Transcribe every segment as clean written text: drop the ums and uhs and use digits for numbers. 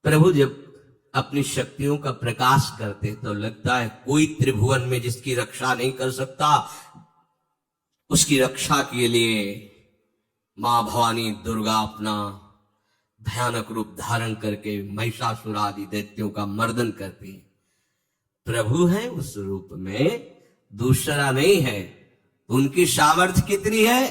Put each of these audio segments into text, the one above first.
प्रभु जब अपनी शक्तियों का प्रकाश करते तो लगता है कोई त्रिभुवन में जिसकी रक्षा नहीं कर सकता। उसकी रक्षा के लिए मां भवानी दुर्गा अपना भयानक रूप धारण करके महिषासुर आदि दैत्यों का मर्दन करती है। प्रभु है उस रूप में, दूसरा नहीं है। उनकी सामर्थ्य कितनी है?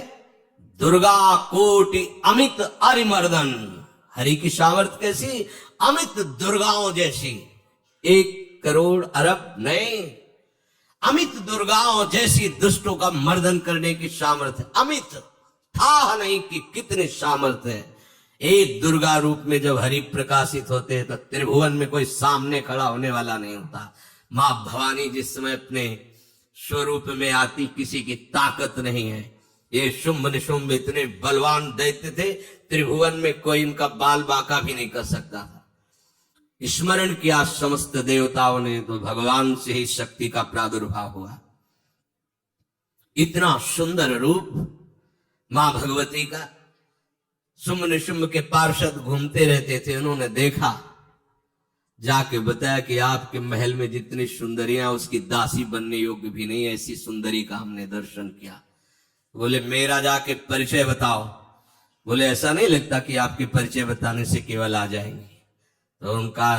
दुर्गा कोटि अमित अरिमर्दन। हरि की सामर्थ्य कैसी? अमित दुर्गाओं जैसी। 1 करोड़ अरब नहीं, अमित दुर्गाओं जैसी दुष्टों का मर्दन करने की सामर्थ्य। अमित था नहीं कि कितनी सामर्थ्य है। एक दुर्गा रूप में जब हरि प्रकाशित होते हैं तो त्रिभुवन में कोई सामने खड़ा होने वाला नहीं होता। मां भवानी जिस समय अपने स्वरूप में आती किसी की ताकत नहीं है। ये शुंभ निशुंभ इतने बलवान दैत्य थे, त्रिभुवन में कोई इनका बाल बांका भी नहीं कर सकता था। स्मरण किया समस्त देवताओं ने तो भगवान से ही शक्ति का प्रादुर्भाव हुआ। इतना सुंदर रूप मां भगवती का। शुंभ निशुंभ के पार्षद घूमते रहते थे, उन्होंने देखा, जाके बताया कि आपके महल में जितनी सुंदरियां उसकी दासी बनने योग्य भी नहीं, ऐसी सुंदरी का हमने दर्शन किया। बोले मेरा जाके परिचय बताओ। बोले ऐसा नहीं लगता कि आपके परिचय बताने से केवल आ जाएंगे। तो उनका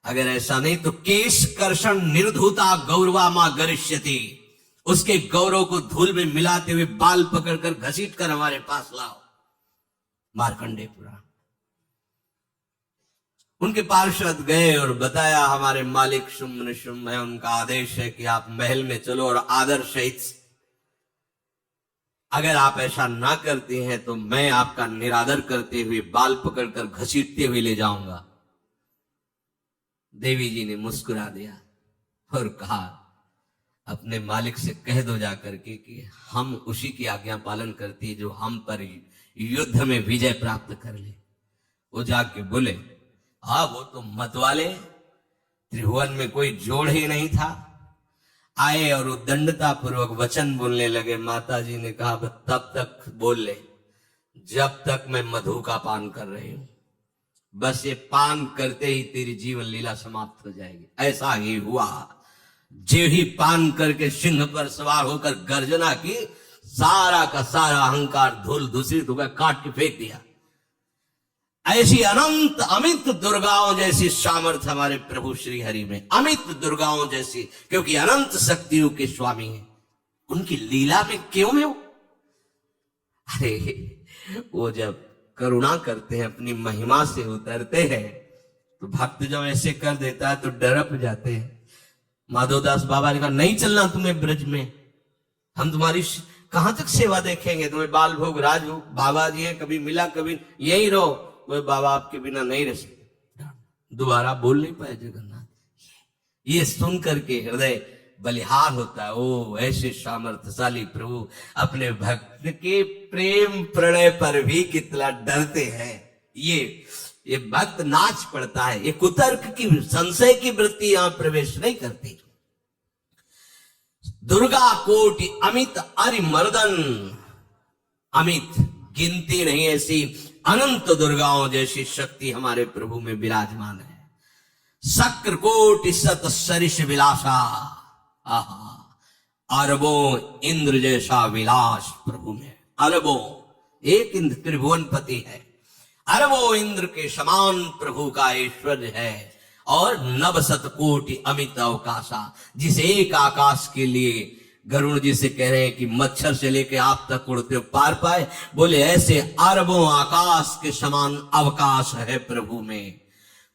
अगर ऐसा नहीं तो केश कर्षण निर्धुता गौरवा मां गरिष्यति। उसके गौरव को धूल में मिलाते हुए बाल पकड़कर घसीट कर हमारे पास लाओ। मार्कंडेय पुराण। उनके पार्षद गए और बताया हमारे मालिक शुंभ निशुंभ है, उनका आदेश है कि आप महल में चलो और आदर सहित, अगर आप ऐसा ना करते हैं तो मैं आपका निरादर करते हुए बाल पकड़कर घसीटते हुए ले जाऊंगा। देवी जी ने मुस्कुरा दिया और कहा अपने मालिक से कह दो जाकर के कि हम उसी की आज्ञा पालन करती है जो हम पर युद्ध में विजय प्राप्त कर ले। वो जाके बोले हाँ वो तो मत वाले, त्रिभुवन में कोई जोड़ ही नहीं था। आए और उद्दंडता पूर्वक वचन बोलने लगे। माता जी ने कहा तब तक बोल ले जब तक मैं मधु का पान कर रही हूं। बस ये पान करते ही तेरी जीवन लीला समाप्त हो जाएगी। ऐसा ही हुआ। जो ही पान करके सिंह पर सवार होकर गर्जना की, सारा का सारा अहंकार धूल दूषित होकर काट के फेंक दिया। ऐसी अनंत अमित दुर्गाओं जैसी सामर्थ्य हमारे प्रभु श्री हरि में, अमित दुर्गाओं जैसी, क्योंकि अनंत शक्तियों के स्वामी हैं। उनकी लीला में क्यों में हो? अरे वो जब करुणा करते हैं, अपनी महिमा से उतरते हैं, तो भक्त जब ऐसे कर देता है तो डरप जाते हैं। माधवदास बाबा ने कहा नहीं चलना तुम्हें ब्रज में, हम तुम्हारी कहां तक सेवा देखेंगे, तुम्हें बाल भोग राजभोग। बाबा जी हैं, कभी मिला कभी यही रहो। वो बाबा आपके बिना नहीं रह सकते। दोबारा बोल नहीं पाए जगन्नाथ। ये सुन करके हृदय बलिहार होता है। ओ ऐसे सामर्थ्यशाली प्रभु अपने भक्त के प्रेम प्रणय पर भी कितना डरते हैं। ये भक्त नाच पड़ता है। ये कुतर्क की संशय की वृत्ति यहां प्रवेश नहीं करती। दुर्गा कोटि अमित अरिमर्दन। अमित गिनती नहीं, ऐसी अनंत दुर्गाओं जैसी शक्ति हमारे प्रभु में विराजमान है। शक्र कोटि सत सरिष विलासा। आहा अरबों इंद्र जैसा विलास प्रभु में। अरबों, एक इंद्र त्रिभुवनपति है। अरबों इंद्र के समान प्रभु का ऐश्वर्य है। और नव शत कोटि अमित अवकाशा, जिस एक आकाश के लिए गरुड़ जी से कह रहे हैं कि मच्छर से लेके आप तक उड़ते हो पार पाए। बोले ऐसे अरबों आकाश के समान अवकाश है प्रभु में।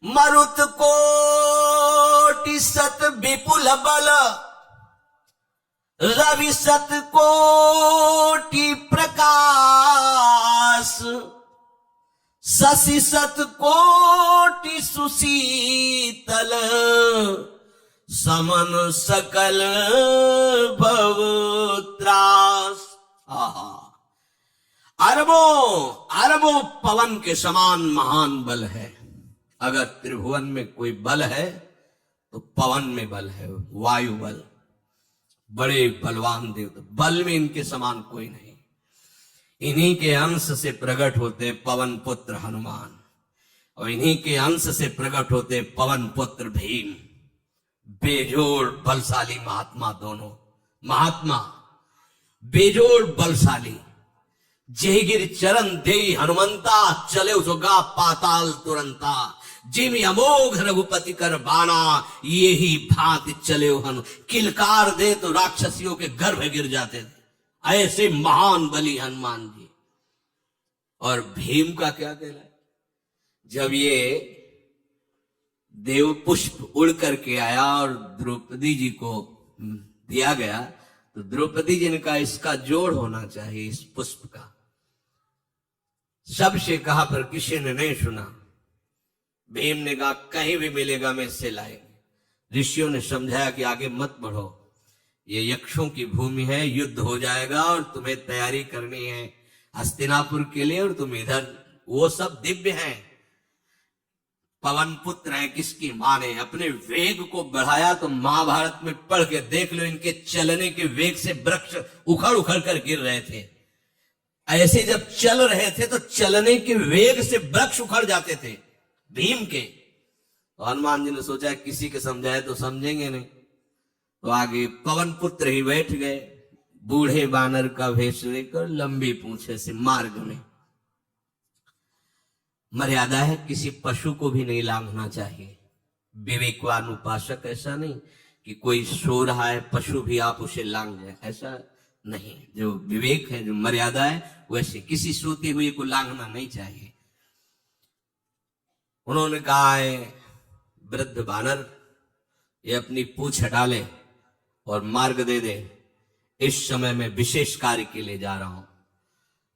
मरुत कोटि सत विपुल बल। रवि सत कोटि प्रकाश। शशि सत कोटि सुशीतल। समन सकल भव त्रास। अरबों पवन के समान महान बल है। अगर त्रिभुवन में कोई बल है तो पवन में बल है, वायु बल। बड़े बलवान देवता, बल में इनके समान कोई नहीं। इन्हीं के अंश से प्रकट होते पवन पुत्र हनुमान। और इन्हीं के अंश से प्रकट होते पवन पुत्र भीम, बेजोड़ बलशाली महात्मा। दोनों महात्मा बेजोड़ बलशाली। जयगिर चरण दे हनुमंता, चले सुगा पाताल तुरंता। जिम अमोघ रघुपति कर बाना, ये ही भांति चले हनु। किलकार दे तो राक्षसियों के गर्भ गिर जाते थे। ऐसे महान बली हनुमान जी। और भीम का क्या कहना है? जब ये देव पुष्प उड़ करके आया और द्रौपदी जी को दिया गया, तो द्रौपदी जी ने कहा इसका जोड़ होना चाहिए इस पुष्प का। सबसे कहा पर किसी ने नहीं सुना। भीम ने कहा कहीं भी मिलेगा मैं इससे लाएंगे। ऋषियों ने समझाया कि आगे मत बढ़ो, ये यक्षों की भूमि है, युद्ध हो जाएगा और तुम्हें तैयारी करनी है हस्तिनापुर के लिए, और तुम इधर। वो सब दिव्य हैं, पवन पुत्र है। किसकी मां ने अपने वेग को बढ़ाया तो महाभारत में पढ़ के देख लो, इनके चलने के वेग से वृक्ष उखड़ उखड़ कर गिर रहे थे। ऐसे जब चल रहे थे तो चलने के वेग से वृक्ष उखड़ जाते थे भीम के। तो हनुमान जी ने सोचा किसी के समझाए तो समझेंगे नहीं, तो आगे पवन पुत्र ही बैठ गए, बूढ़े बानर का भेष लेकर, लंबी पूंछे से। मार्ग में मर्यादा है, किसी पशु को भी नहीं लांघना चाहिए। विवेकवान उपासक ऐसा नहीं कि कोई सो रहा है पशु भी आप उसे लांघ जाए, ऐसा नहीं। जो विवेक है, जो मर्यादा है, वैसे किसी सोते हुए को लांघना नहीं चाहिए। उन्होंने कहा है वृद्ध बानर ये अपनी पूंछ हटा ले और मार्ग दे दे, इस समय मैं विशेष कार्य के लिए जा रहा हूं।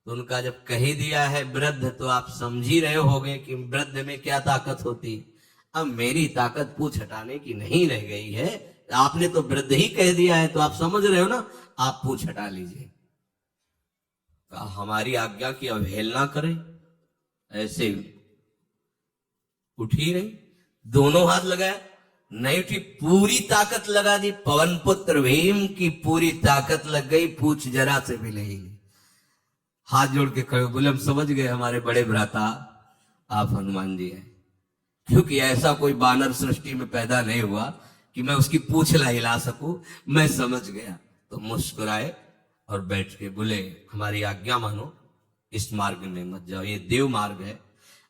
तो उनका जब कही दिया है वृद्ध, तो आप समझ ही रहे होंगे कि वृद्ध में क्या ताकत होती। अब मेरी ताकत पूंछ हटाने की नहीं रह गई है, आपने तो वृद्ध ही कह दिया है, तो आप समझ रहे हो ना, आप पूंछ हटा लीजिए। कहा हमारी आज्ञा की अवहेलना करें, ऐसे उठी नहीं, दोनों हाथ लगाया, नहीं उठी, पूरी ताकत लगा दी। पवन पुत्र भीम की पूरी ताकत लग गई, पूछ जरा से भी नहीं। हाथ जोड़ के खड़े बोले हम समझ गए हमारे बड़े भ्राता आप हनुमान जी हैं, क्योंकि ऐसा कोई बानर सृष्टि में पैदा नहीं हुआ कि मैं उसकी पूंछ ला हिला सकूं। मैं समझ गया। तो मुस्कुराए और बैठ के बोले हमारी आज्ञा मानो, इस मार्ग में मत जाओ, ये देव मार्ग है।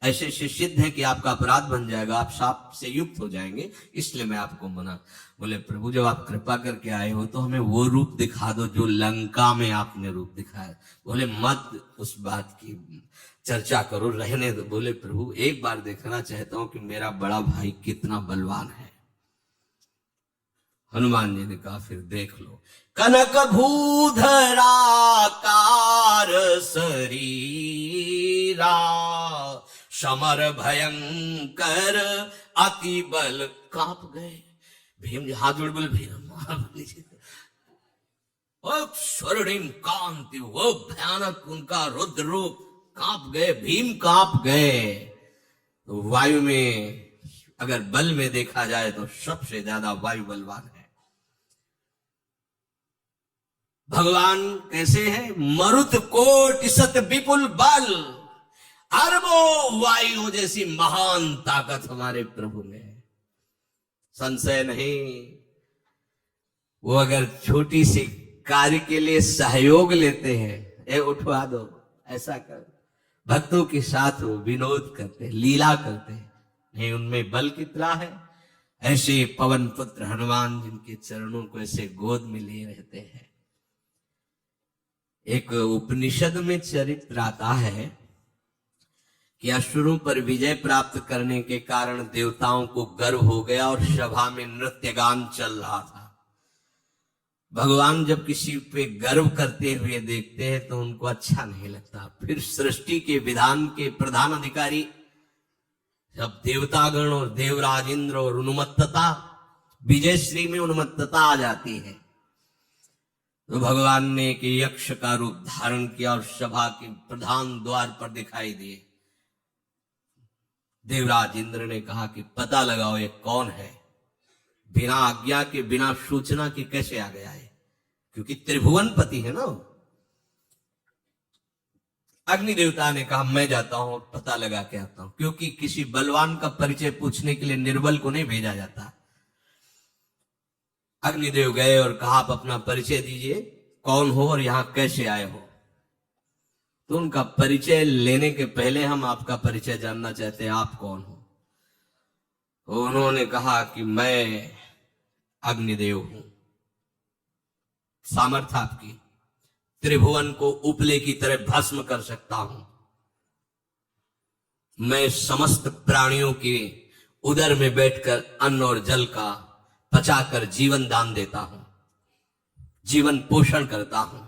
ऐसे से सिद्ध है कि आपका अपराध बन जाएगा, आप शाप से युक्त हो जाएंगे, इसलिए मैं आपको मना। बोले प्रभु जब आप कृपा करके आए हो तो हमें वो रूप दिखा दो जो लंका में आपने रूप दिखाया। बोले मत उस बात की चर्चा करो, रहने दो। बोले प्रभु एक बार देखना चाहता हूं कि मेरा बड़ा भाई कितना बलवान है। हनुमान जी ने कहा फिर देख लो। कनक भूधराकार शरीरा, समर भयंकर अति बल। कांप गए भीम जी, हाथ जोड़ बोले भीम स्वर्णिम कांति, वो भयानक उनका रुद्र रूप, कांप गए भीम, कांप गए। तो वायु में अगर बल में देखा जाए तो सबसे ज्यादा वायु बलवान है। भगवान कैसे हैं? मरुत कोटि सत विपुल बल, अरबों वायु जैसी महान ताकत हमारे प्रभु में है, संशय नहीं। वो अगर छोटी सी कार्य के लिए सहयोग लेते हैं, ए उठवा दो, ऐसा कर, भक्तों के साथ वो विनोद करते, लीला करते, नहीं उनमें बल कितना है। ऐसे पवन पुत्र हनुमान जिनके चरणों को ऐसे गोद में लिए रहते हैं। एक उपनिषद में चरित्र आता है कि असुरों पर विजय प्राप्त करने के कारण देवताओं को गर्व हो गया और सभा में नृत्य गान चल रहा था। भगवान जब किसी पे गर्व करते हुए देखते हैं तो उनको अच्छा नहीं लगता। फिर सृष्टि के विधान के प्रधान अधिकारी जब देवतागण और देवराज इंद्र और उन्मत्तता, विजयश्री में उन्मत्तता आ जाती है, तो भगवान ने एक यक्ष का रूप धारण किया और सभा के प्रधान द्वार पर दिखाई दिए। देवराज इंद्र ने कहा कि पता लगाओ ये कौन है, बिना आज्ञा के, बिना सूचना के कैसे आ गया है, क्योंकि त्रिभुवनपति है ना। अग्नि देवता ने कहा मैं जाता हूं और पता लगा के आता हूं, क्योंकि किसी बलवान का परिचय पूछने के लिए निर्बल को नहीं भेजा जाता। अग्निदेव गए और कहा आप अपना परिचय दीजिए, कौन हो और यहां कैसे आए हो। तो उनका परिचय लेने के पहले हम आपका परिचय जानना चाहते हैं, आप कौन हो। तो उन्होंने कहा कि मैं अग्निदेव हूं। सामर्थ्य आपकी, त्रिभुवन को उपले की तरह भस्म कर सकता हूं। मैं समस्त प्राणियों के उदर में बैठकर अन्न और जल का पचाकर जीवन दान देता हूं, जीवन पोषण करता हूं।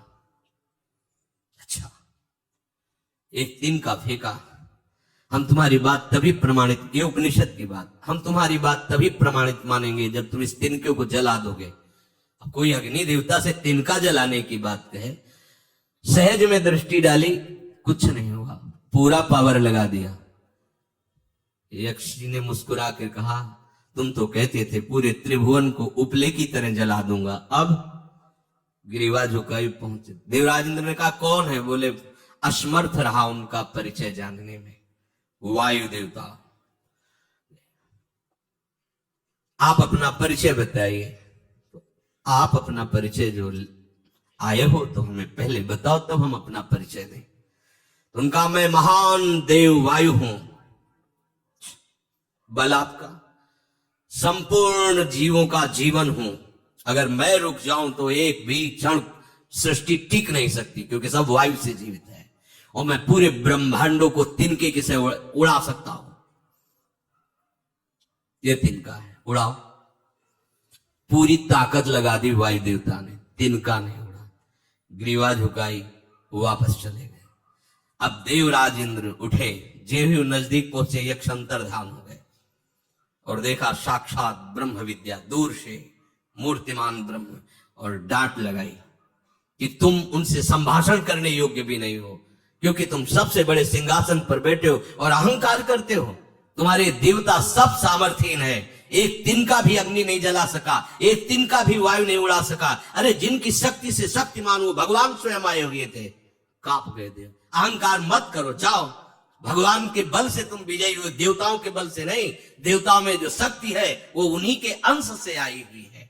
अच्छा, एक दिन का फेंका, हम तुम्हारी बात तभी प्रमाणित, ये उपनिषद की बात, हम तुम्हारी बात तभी प्रमाणित मानेंगे जब तुम इस तिनके को जला दोगे। अब कोई अग्नि देवता से तिनका जलाने की बात कहे, सहज में दृष्टि डाली, कुछ नहीं हुआ, पूरा पावर लगा दिया। यक्ष जी ने मुस्कुरा कर कहा तुम तो कहते थे पूरे त्रिभुवन को उपले की तरह जला दूंगा, अब गिरिवा झुकाई पहुंचे। देवराज इंद्र ने कहा कौन है, बोले असमर्थ रहा उनका परिचय जानने में, वायु देवता। आप अपना परिचय बताइए। आप अपना परिचय जो आए हो तो हमें पहले बताओ, तब हम अपना परिचय दें। तो उनका मैं महान देव वायु हूं, बल आपका, संपूर्ण जीवों का जीवन हूं। अगर मैं रुक जाऊं तो एक भी क्षण सृष्टि टिक नहीं सकती, क्योंकि सब वायु से जीवित है। और मैं पूरे ब्रह्मांडों को तिनके से उड़ा सकता हूं। ये तिनका है, उड़ाओ। पूरी ताकत लगा दी वायु देवता ने, तिनका नहीं उड़ा। ग्रीवा झुकाई, वापस चले गए। अब देवराज इंद्र उठे, जे भी नजदीक पहुंचे यक्ष अंतर्धान हो गए और देखा साक्षात ब्रह्म विद्या, दूर से मूर्तिमान ब्रह्म, और डांट लगाई कि तुम उनसे संभाषण करने योग्य भी नहीं हो, क्योंकि तुम सबसे बड़े सिंहासन पर बैठे हो और अहंकार करते हो। तुम्हारे देवता सब सामर्थ्यहीन है, एक तिनका भी अग्नि नहीं जला सका, एक तिनका भी वायु नहीं उड़ा सका। अरे जिनकी शक्ति से शक्तिमान वो भगवान स्वयं आए हुए थे, कांप गए देव। अहंकार मत करो, जाओ, भगवान के बल से तुम विजयी हो, देवताओं के बल से नहीं। देवताओं में जो शक्ति है वो उन्हीं के अंश से आई हुई है।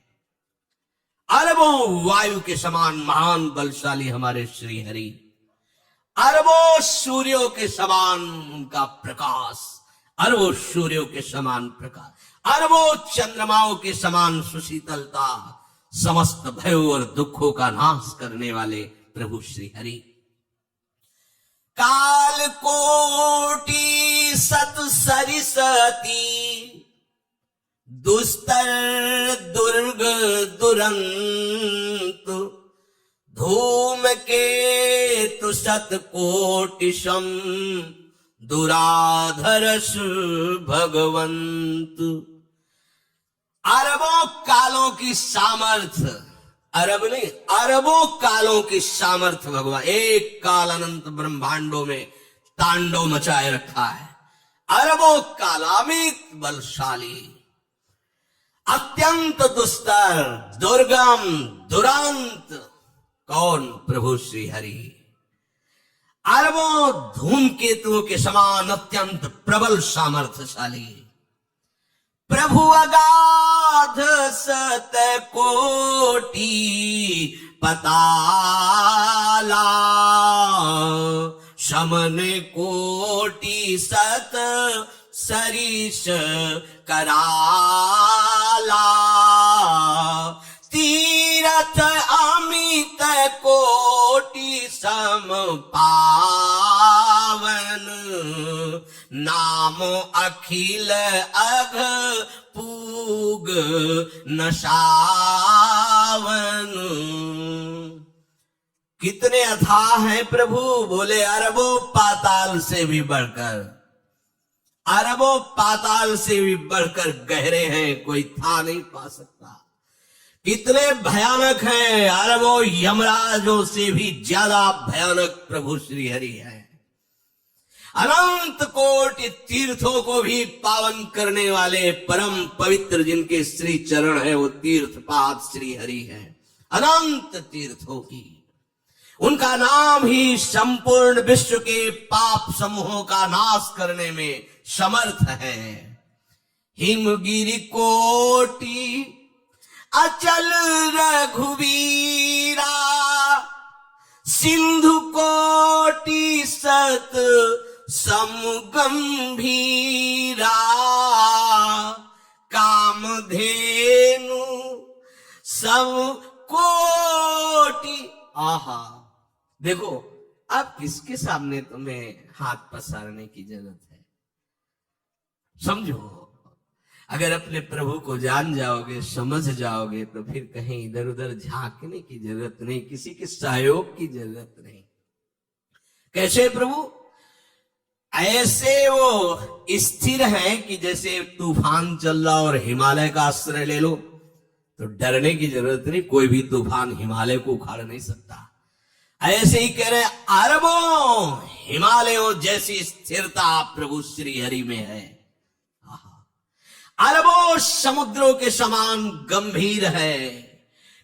अरबों वायु के समान महान बलशाली हमारे श्री हरि, अरबों सूर्यों के समान उनका प्रकाश, अरबों सूर्यों के समान प्रकाश, अरबों चंद्रमाओं के समान सुशीतलता, समस्त भयों और दुखों का नाश करने वाले प्रभु श्री हरि। काल कोटि सत सरिसती, दुस्तर दुर्ग दुरंत, धूम के तु सत कोटिशम, दुराधरस भगवंत। अरबों कालों की सामर्थ्य, अरब नहीं, अरबों कालों की सामर्थ्य भगवान, एक काल अनंत ब्रह्मांडों में तांडव मचाए रखा है। अरबों काल, अमित बलशाली, अत्यंत दुस्तर, दुर्गम, दुरांत, कौन? प्रभु श्री हरि। अरबों धूमकेतुओं के समान अत्यंत प्रबल सामर्थ्यशाली, प्रभु अगाध सत कोटि पताला, शमन कोटि सत सरिस कराला, तीरथ अमित कोटि सम पावन, नाम अखिल अघ पूग नशावन। कितने अथाह हैं प्रभु, बोले अरबों पाताल से भी बढ़कर, अरबों पाताल से भी बढ़कर गहरे हैं, कोई था नहीं पा सकता। कितने भयानक हैं, अरबों यमराजों से भी ज्यादा भयानक प्रभु श्री हरि है। अनंत कोटि तीर्थों को भी पावन करने वाले परम पवित्र जिनके श्री चरण है, वो तीर्थपाद श्री हरि है। अनंत तीर्थों की उनका नाम ही संपूर्ण विश्व के पाप समूहों का नाश करने में समर्थ है। हिमगिरि कोटि अचल रघुवीरा, सिंधु कोटि सत समगंभीरा, कामधेनु सब कोटि। आहा, देखो अब किसके सामने तुम्हें हाथ पसारने की जरूरत है? समझो, अगर अपने प्रभु को जान जाओगे, समझ जाओगे, तो फिर कहीं इधर उधर झांकने की जरूरत नहीं, किसी के सहयोग की जरूरत नहीं। कैसे प्रभु? ऐसे वो स्थिर हैं कि जैसे तूफान चल रहा और हिमालय का आश्रय ले लो तो डरने की जरूरत नहीं, कोई भी तूफान हिमालय को उखाड़ नहीं सकता। ऐसे ही कह रहे अरबों हिमालयों जैसी स्थिरता प्रभु श्री हरि में है। अरबों समुद्रों के समान गंभीर है।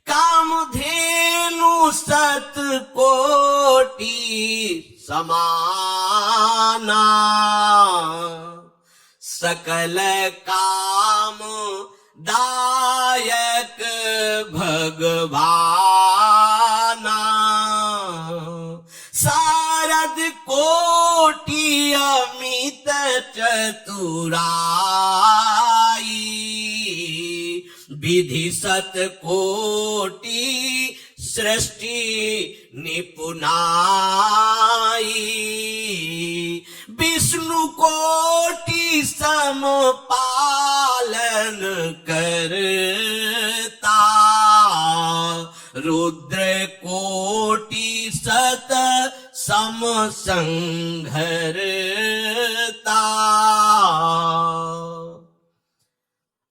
कामधेनु सत कोटि समाना, सकल काम दायक भगवाना, सारद कोटि अमित चतुराई, विधि सत कोटि सृष्टि निपुणाई, विष्णु कोटि सम पालन करता, रुद्र कोटि सत सम संघरता।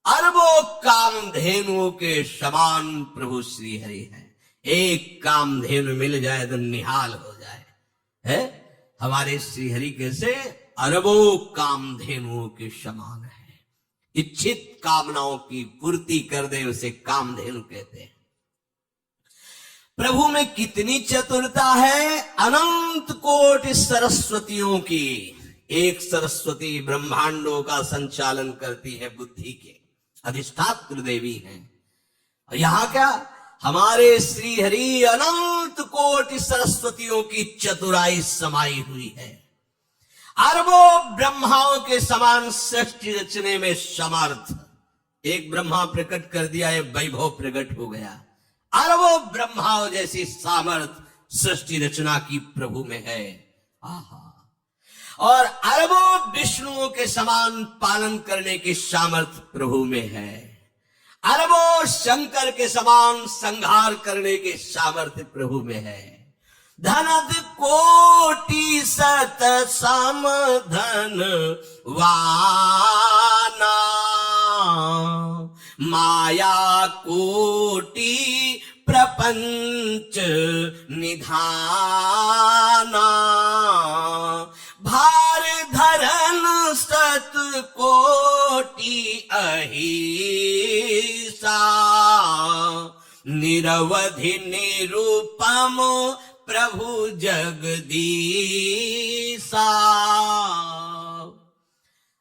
अरबों कामधेनुओं के समान प्रभु श्री हरि है। एक कामधेनु मिल जाए तो निहाल हो जाए, है हमारे श्री हरि कैसे? अरबों कामधेनुओं के समान है। इच्छित कामनाओं की पूर्ति कर दे उसे कामधेनु कहते हैं। प्रभु में कितनी चतुरता है! अनंत कोटि सरस्वतियों की एक सरस्वती ब्रह्मांडों का संचालन करती है, बुद्धि के अधिष्ठात्री देवी हैं। और यहां क्या हमारे श्री हरि अनंत कोटि सरस्वतियों की चतुराई समाई हुई है। अरबों ब्रह्माओं के समान सृष्टि रचने में समर्थ। एक ब्रह्मा प्रकट कर दिया, एक वैभव प्रकट हो गया। अरबों ब्रह्माओं जैसी सामर्थ सृष्टि रचना की प्रभु में है। आहा, और अरबों विष्णुओं के समान पालन करने की सामर्थ प्रभु में है। अरबों शंकर के समान संहार करने की सामर्थ्य प्रभु में है। धनद कोटि सत सम धन वाना, माया कोटि प्रपंच निधाना, भार धरन सत कोटि अहिसा, निरवधि निरूपम प्रभु जगदीसा।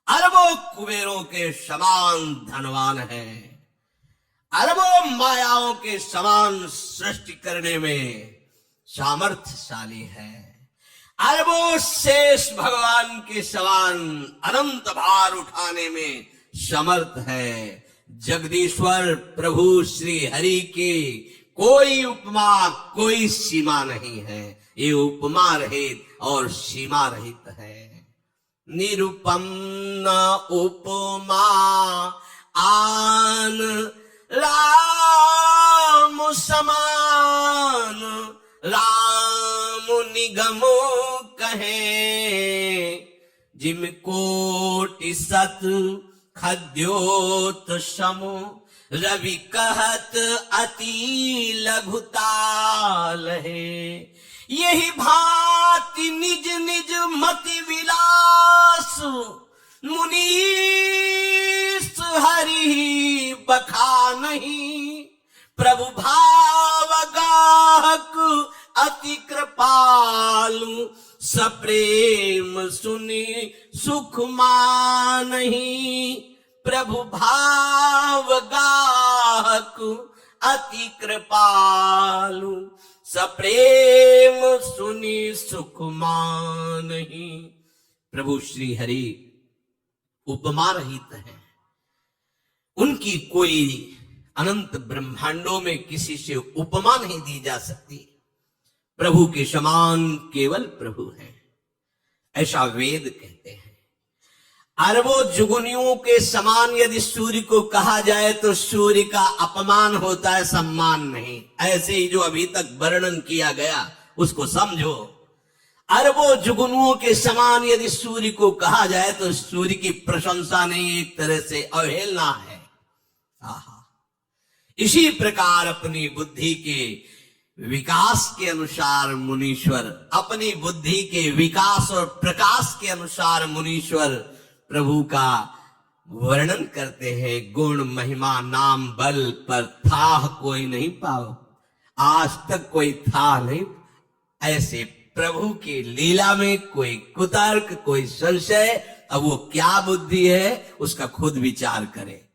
अरबों कुबेरों के समान धनवान है। अरबों मायाओं के समान सृष्टि करने में सामर्थ्यशाली है। अरबों शेष भगवान के समान अनंत भार उठाने में समर्थ है। जगदीश्वर प्रभु श्री हरि की कोई उपमा, कोई सीमा नहीं है। ये उपमा रहित और सीमा रहित है। निरुपम न उपमा आन राम समान, राम निगम कहे, जिम कोटि सत खद्योत सम, रवि कहत अति लघुताल है। यही भांति निज निज मति विलास, मुनीस हरि बखा नहीं, प्रभु भाव गाहक अतिक्रम कृपालु सप्रेम सुनी सुख मानहि। प्रभु भाव गाहक अति कृपालु सप्रेम सुनी सुख मानहि। प्रभु श्री हरि उपमा रहित है, उनकी कोई अनंत ब्रह्मांडों में किसी से उपमा नहीं दी जा सकती। प्रभु के समान केवल प्रभु हैं, ऐसा वेद कहते हैं। अरबों जुगनियों के समान यदि सूर्य को कहा जाए तो सूर्य का अपमान होता है, सम्मान नहीं। ऐसे ही जो अभी तक वर्णन किया गया उसको समझो। अरबों जुगनुओं के समान यदि सूर्य को कहा जाए तो सूर्य की प्रशंसा नहीं, एक तरह से अवहेलना है। आहा, इसी प्रकार अपनी बुद्धि के विकास के अनुसार मुनीश्वर, अपनी बुद्धि के विकास और प्रकाश के अनुसार मुनीश्वर प्रभु का वर्णन करते हैं। गुण महिमा नाम बल पर था कोई नहीं पाओ, आज तक कोई था नहीं। ऐसे प्रभु की लीला में कोई कुतर्क, कोई संशय, अब वो क्या बुद्धि है उसका खुद विचार करे।